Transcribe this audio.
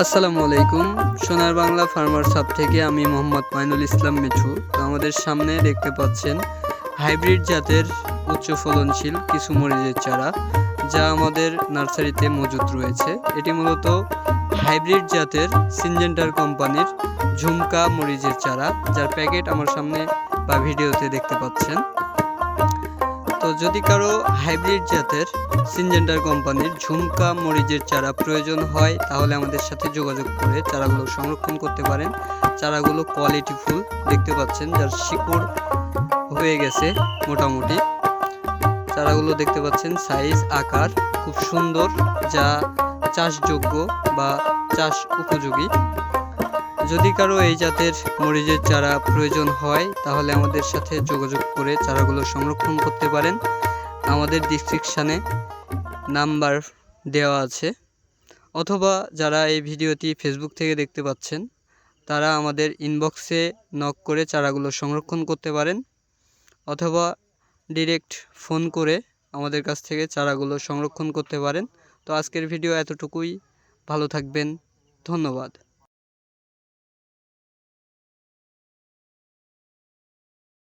আসসালামু আলাইকুম। সোনার বাংলা ফার্মার্স হাব থেকে আমি মোহাম্মদ মাইনুল ইসলাম মিঠু। তো আমাদের সামনে দেখতে পাচ্ছেন হাইব্রিড জাতের উচ্চ ফলনশীল কিছু মরিচের চারা, যা আমাদের নার্সারিতে মজুদ রয়েছে। এটি মূলত হাইব্রিড জাতের সিনজেন্টার কোম্পানির ঝুমকা মরিচের চারা, যার প্যাকেট আমার সামনে বা ভিডিওতে দেখতে পাচ্ছেন। তো যদি কারো হাইব্রিড জাতের সিনজেন্টার কোম্পানির ঝুমকা মরিচের চারা প্রয়োজন হয়, তাহলে আমাদের সাথে যোগাযোগ করে চারাগুলো সংরক্ষণ করতে পারেন। চারাগুলো কোয়ালিটিফুল দেখতে পাচ্ছেন, যার শিকড় হয়ে গেছে মোটামুটি। চারাগুলো দেখতে পাচ্ছেন সাইজ আকার খুব সুন্দর, যা চাষযোগ্য বা চাষ উপযোগী। যদি কারো এই জাতের মরিচের চারা প্রয়োজন হয়, তাহলে আমাদের সাথে যোগাযোগ করে চারাগুলো সংরক্ষণ করতে পারেন। আমাদের ডেসক্রিপশানে নাম্বার দেওয়া আছে, অথবা যারা এই ভিডিওটি ফেসবুক থেকে দেখতে পাচ্ছেন, তারা আমাদের ইনবক্সে নক করে চারাগুলো সংরক্ষণ করতে পারেন, অথবা ডিরেক্ট ফোন করে আমাদের কাছ থেকে চারাগুলো সংরক্ষণ করতে পারেন। তো আজকের ভিডিও এতটুকুই। ভালো থাকবেন, ধন্যবাদ।